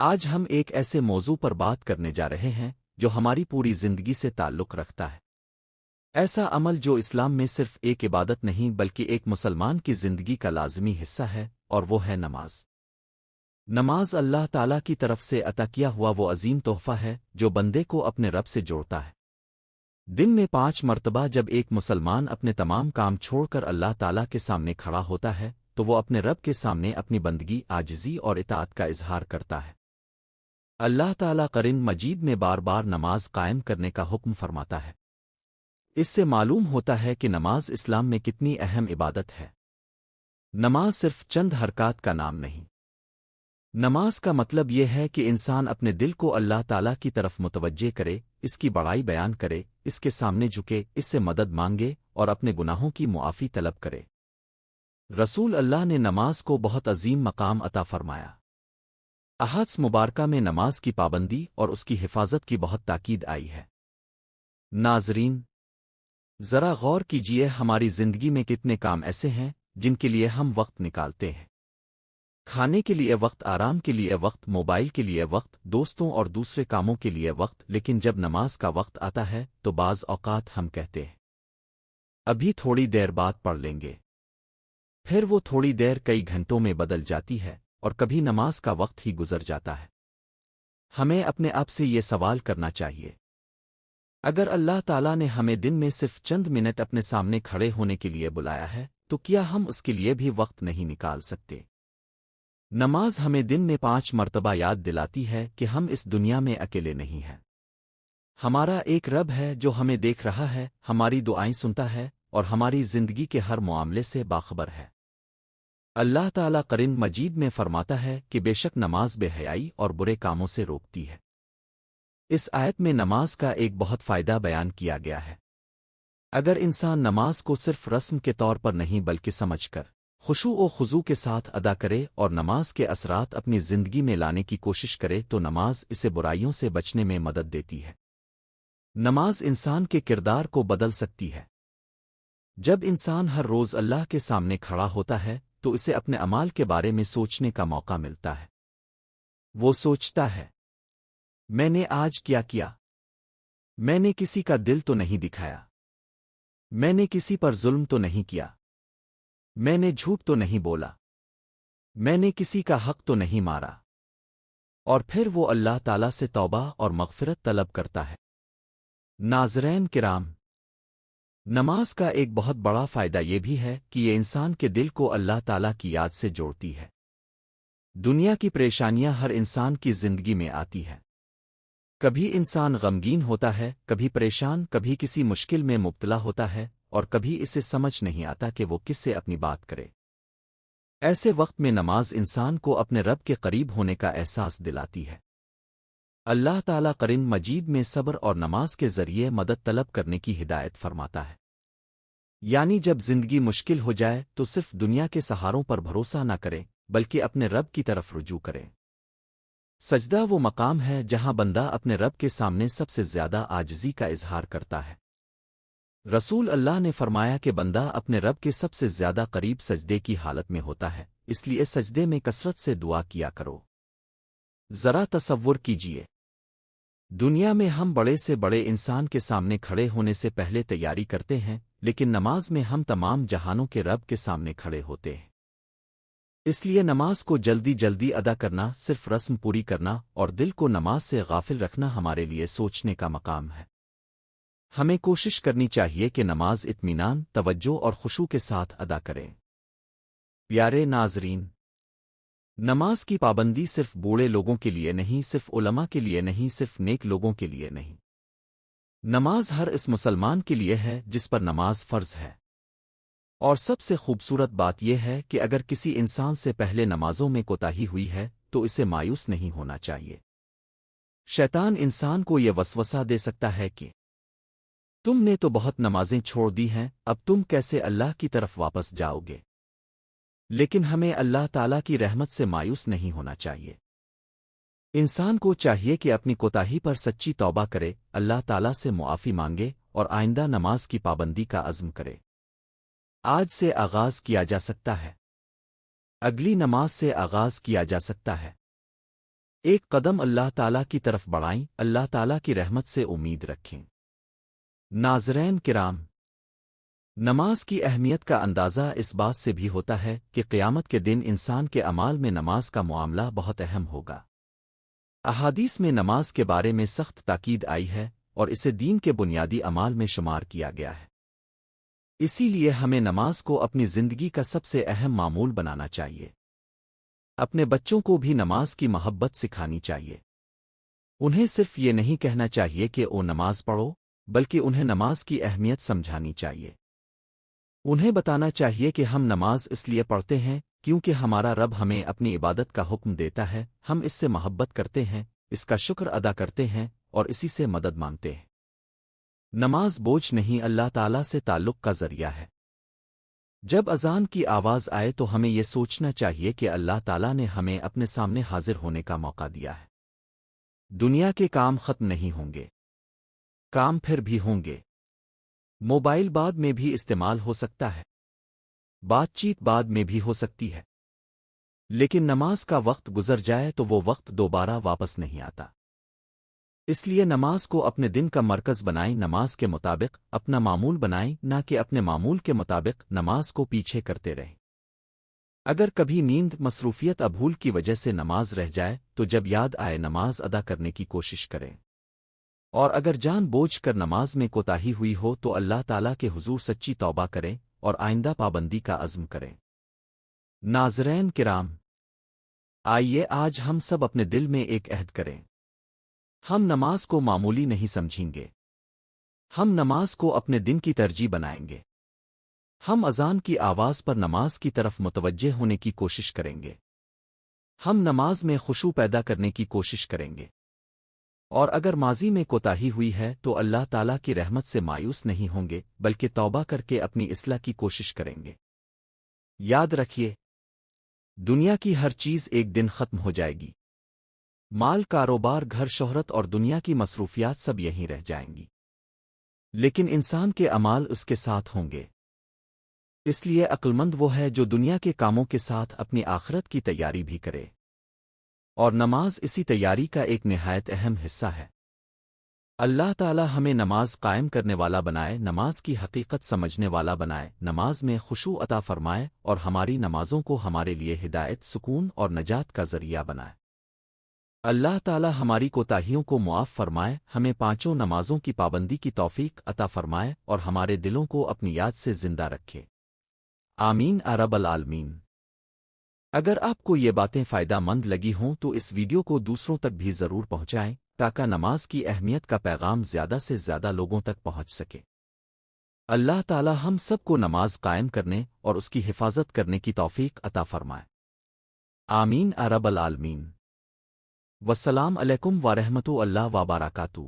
آج ہم ایک ایسے موضوع پر بات کرنے جا رہے ہیں جو ہماری پوری زندگی سے تعلق رکھتا ہے۔ ایسا عمل جو اسلام میں صرف ایک عبادت نہیں بلکہ ایک مسلمان کی زندگی کا لازمی حصہ ہے، اور وہ ہے نماز۔ نماز اللہ تعالیٰ کی طرف سے عطا کیا ہوا وہ عظیم تحفہ ہے جو بندے کو اپنے رب سے جوڑتا ہے۔ دن میں 5 مرتبہ جب ایک مسلمان اپنے تمام کام چھوڑ کر اللہ تعالیٰ کے سامنے کھڑا ہوتا ہے تو وہ اپنے رب کے سامنے اپنی بندگی، عاجزی اور اطاعت کا اظہار کرتا ہے۔ اللہ تعالیٰ قرآن مجید میں بار بار نماز قائم کرنے کا حکم فرماتا ہے۔ اس سے معلوم ہوتا ہے کہ نماز اسلام میں کتنی اہم عبادت ہے۔ نماز صرف چند حرکات کا نام نہیں۔ نماز کا مطلب یہ ہے کہ انسان اپنے دل کو اللہ تعالیٰ کی طرف متوجہ کرے، اس کی بڑائی بیان کرے، اس کے سامنے جھکے، اس سے مدد مانگے اور اپنے گناہوں کی معافی طلب کرے۔ رسول اللہ نے نماز کو بہت عظیم مقام عطا فرمایا۔ احادیث مبارکہ میں نماز کی پابندی اور اس کی حفاظت کی بہت تاکید آئی ہے۔ ناظرین، ذرا غور کیجئے، ہماری زندگی میں کتنے کام ایسے ہیں جن کے لیے ہم وقت نکالتے ہیں۔ کھانے کے لیے وقت، آرام کے لیے وقت، موبائل کے لیے وقت، دوستوں اور دوسرے کاموں کے لیے وقت، لیکن جب نماز کا وقت آتا ہے تو بعض اوقات ہم کہتے ہیں ابھی تھوڑی دیر بعد پڑھ لیں گے، پھر وہ تھوڑی دیر کئی گھنٹوں میں بدل جاتی ہے اور کبھی نماز کا وقت ہی گزر جاتا ہے۔ ہمیں اپنے آپ سے یہ سوال کرنا چاہیے، اگر اللہ تعالیٰ نے ہمیں دن میں صرف چند منٹ اپنے سامنے کھڑے ہونے کے لیے بلایا ہے تو کیا ہم اس کے لیے بھی وقت نہیں نکال سکتے؟ نماز ہمیں دن میں 5 مرتبہ یاد دلاتی ہے کہ ہم اس دنیا میں اکیلے نہیں ہیں۔ ہمارا ایک رب ہے جو ہمیں دیکھ رہا ہے، ہماری دعائیں سنتا ہے اور ہماری زندگی کے ہر معاملے سے باخبر ہے۔ اللہ تعالیٰ قرآن مجید میں فرماتا ہے کہ بے شک نماز بے حیائی اور برے کاموں سے روکتی ہے۔ اس آیت میں نماز کا ایک بہت فائدہ بیان کیا گیا ہے۔ اگر انسان نماز کو صرف رسم کے طور پر نہیں بلکہ سمجھ کر، خشوع و خضوع کے ساتھ ادا کرے اور نماز کے اثرات اپنی زندگی میں لانے کی کوشش کرے تو نماز اسے برائیوں سے بچنے میں مدد دیتی ہے۔ نماز انسان کے کردار کو بدل سکتی ہے۔ جب انسان ہر روز اللہ کے سامنے کھڑا ہوتا ہے تو اسے اپنے اعمال کے بارے میں سوچنے کا موقع ملتا ہے۔ وہ سوچتا ہے، میں نے آج کیا کیا؟ میں نے کسی کا دل تو نہیں دکھایا؟ میں نے کسی پر ظلم تو نہیں کیا؟ میں نے جھوٹ تو نہیں بولا؟ میں نے کسی کا حق تو نہیں مارا؟ اور پھر وہ اللہ تعالیٰ سے توبہ اور مغفرت طلب کرتا ہے۔ ناظرین کرام، نماز کا ایک بہت بڑا فائدہ یہ بھی ہے کہ یہ انسان کے دل کو اللہ تعالیٰ کی یاد سے جوڑتی ہے۔ دنیا کی پریشانیاں ہر انسان کی زندگی میں آتی ہیں۔ کبھی انسان غمگین ہوتا ہے، کبھی پریشان، کبھی کسی مشکل میں مبتلا ہوتا ہے اور کبھی اسے سمجھ نہیں آتا کہ وہ کس سے اپنی بات کرے۔ ایسے وقت میں نماز انسان کو اپنے رب کے قریب ہونے کا احساس دلاتی ہے۔ اللہ تعالیٰ قرآن مجید میں صبر اور نماز کے ذریعے مدد طلب کرنے کی ہدایت فرماتا ہے۔ یعنی جب زندگی مشکل ہو جائے تو صرف دنیا کے سہاروں پر بھروسہ نہ کریں بلکہ اپنے رب کی طرف رجوع کریں۔ سجدہ وہ مقام ہے جہاں بندہ اپنے رب کے سامنے سب سے زیادہ عاجزی کا اظہار کرتا ہے۔ رسول اللہ نے فرمایا کہ بندہ اپنے رب کے سب سے زیادہ قریب سجدے کی حالت میں ہوتا ہے، اس لیے سجدے میں کثرت سے دعا کیا کرو۔ ذرا تصور کیجئے، دنیا میں ہم بڑے سے بڑے انسان کے سامنے کھڑے ہونے سے پہلے تیاری کرتے ہیں، لیکن نماز میں ہم تمام جہانوں کے رب کے سامنے کھڑے ہوتے ہیں۔ اس لیے نماز کو جلدی جلدی ادا کرنا، صرف رسم پوری کرنا اور دل کو نماز سے غافل رکھنا ہمارے لیے سوچنے کا مقام ہے۔ ہمیں کوشش کرنی چاہیے کہ نماز اطمینان، توجہ اور خشوع کے ساتھ ادا کریں۔ پیارے ناظرین، نماز کی پابندی صرف بوڑھے لوگوں کے لیے نہیں، صرف علماء کے لیے نہیں، صرف نیک لوگوں کے لیے نہیں۔ نماز ہر اس مسلمان کے لیے ہے جس پر نماز فرض ہے۔ اور سب سے خوبصورت بات یہ ہے کہ اگر کسی انسان سے پہلے نمازوں میں کوتاہی ہوئی ہے تو اسے مایوس نہیں ہونا چاہیے۔ شیطان انسان کو یہ وسوسہ دے سکتا ہے کہ تم نے تو بہت نمازیں چھوڑ دی ہیں، اب تم کیسے اللہ کی طرف واپس جاؤ گے؟ لیکن ہمیں اللہ تعالیٰ کی رحمت سے مایوس نہیں ہونا چاہیے۔ انسان کو چاہیے کہ اپنی کوتاہی پر سچی توبہ کرے، اللہ تعالیٰ سے معافی مانگے اور آئندہ نماز کی پابندی کا عزم کرے۔ آج سے آغاز کیا جا سکتا ہے، اگلی نماز سے آغاز کیا جا سکتا ہے۔ ایک قدم اللہ تعالیٰ کی طرف بڑھائیں، اللہ تعالیٰ کی رحمت سے امید رکھیں۔ ناظرین کرام، نماز کی اہمیت کا اندازہ اس بات سے بھی ہوتا ہے کہ قیامت کے دن انسان کے اعمال میں نماز کا معاملہ بہت اہم ہوگا۔ احادیث میں نماز کے بارے میں سخت تاکید آئی ہے اور اسے دین کے بنیادی اعمال میں شمار کیا گیا ہے۔ اسی لیے ہمیں نماز کو اپنی زندگی کا سب سے اہم معمول بنانا چاہیے۔ اپنے بچوں کو بھی نماز کی محبت سکھانی چاہیے۔ انہیں صرف یہ نہیں کہنا چاہیے کہ او نماز پڑھو، بلکہ انہیں نماز کی اہمیت سمجھانی چاہیے۔ انہیں بتانا چاہیے کہ ہم نماز اس لیے پڑھتے ہیں کیونکہ ہمارا رب ہمیں اپنی عبادت کا حکم دیتا ہے، ہم اس سے محبت کرتے ہیں، اس کا شکر ادا کرتے ہیں اور اسی سے مدد مانگتے ہیں۔ نماز بوجھ نہیں، اللہ تعالیٰ سے تعلق کا ذریعہ ہے۔ جب اذان کی آواز آئے تو ہمیں یہ سوچنا چاہیے کہ اللہ تعالیٰ نے ہمیں اپنے سامنے حاضر ہونے کا موقع دیا ہے۔ دنیا کے کام ختم نہیں ہوں گے، کام پھر بھی ہوں گے۔ موبائل بعد میں بھی استعمال ہو سکتا ہے، بات چیت بعد میں بھی ہو سکتی ہے، لیکن نماز کا وقت گزر جائے تو وہ وقت دوبارہ واپس نہیں آتا۔ اس لیے نماز کو اپنے دن کا مرکز بنائیں، نماز کے مطابق اپنا معمول بنائیں، نہ کہ اپنے معمول کے مطابق نماز کو پیچھے کرتے رہیں۔ اگر کبھی نیند، مصروفیت، ابھول کی وجہ سے نماز رہ جائے تو جب یاد آئے نماز ادا کرنے کی کوشش کریں، اور اگر جان بوجھ کر نماز میں کوتاہی ہوئی ہو تو اللہ تعالیٰ کے حضور سچی توبہ کریں اور آئندہ پابندی کا عزم کریں۔ ناظرین کرام، آئیے آج ہم سب اپنے دل میں ایک عہد کریں۔ ہم نماز کو معمولی نہیں سمجھیں گے، ہم نماز کو اپنے دن کی ترجیح بنائیں گے۔ ہم اذان کی آواز پر نماز کی طرف متوجہ ہونے کی کوشش کریں گے۔ ہم نماز میں خشوع پیدا کرنے کی کوشش کریں گے، اور اگر ماضی میں کوتاہی ہوئی ہے تو اللہ تعالیٰ کی رحمت سے مایوس نہیں ہوں گے، بلکہ توبہ کر کے اپنی اصلاح کی کوشش کریں گے۔ یاد رکھیے، دنیا کی ہر چیز ایک دن ختم ہو جائے گی۔ مال، کاروبار، گھر، شہرت اور دنیا کی مصروفیات سب یہیں رہ جائیں گی، لیکن انسان کے اعمال اس کے ساتھ ہوں گے۔ اس لیے عقلمند وہ ہے جو دنیا کے کاموں کے ساتھ اپنی آخرت کی تیاری بھی کرے، اور نماز اسی تیاری کا ایک نہایت اہم حصہ ہے۔ اللہ تعالی ہمیں نماز قائم کرنے والا بنائے، نماز کی حقیقت سمجھنے والا بنائے، نماز میں خشوع عطا فرمائے اور ہماری نمازوں کو ہمارے لیے ہدایت، سکون اور نجات کا ذریعہ بنائے۔ اللہ تعالی ہماری کوتاہیوں کو معاف فرمائے، ہمیں پانچوں نمازوں کی پابندی کی توفیق عطا فرمائے اور ہمارے دلوں کو اپنی یاد سے زندہ رکھے۔ آمین رب العالمین۔ اگر آپ کو یہ باتیں فائدہ مند لگی ہوں تو اس ویڈیو کو دوسروں تک بھی ضرور پہنچائیں تاکہ نماز کی اہمیت کا پیغام زیادہ سے زیادہ لوگوں تک پہنچ سکے۔ اللہ تعالی ہم سب کو نماز قائم کرنے اور اس کی حفاظت کرنے کی توفیق عطا فرمائے۔ آمین رب العالمین۔ والسلام علیکم ورحمۃ اللہ وبرکاتہ۔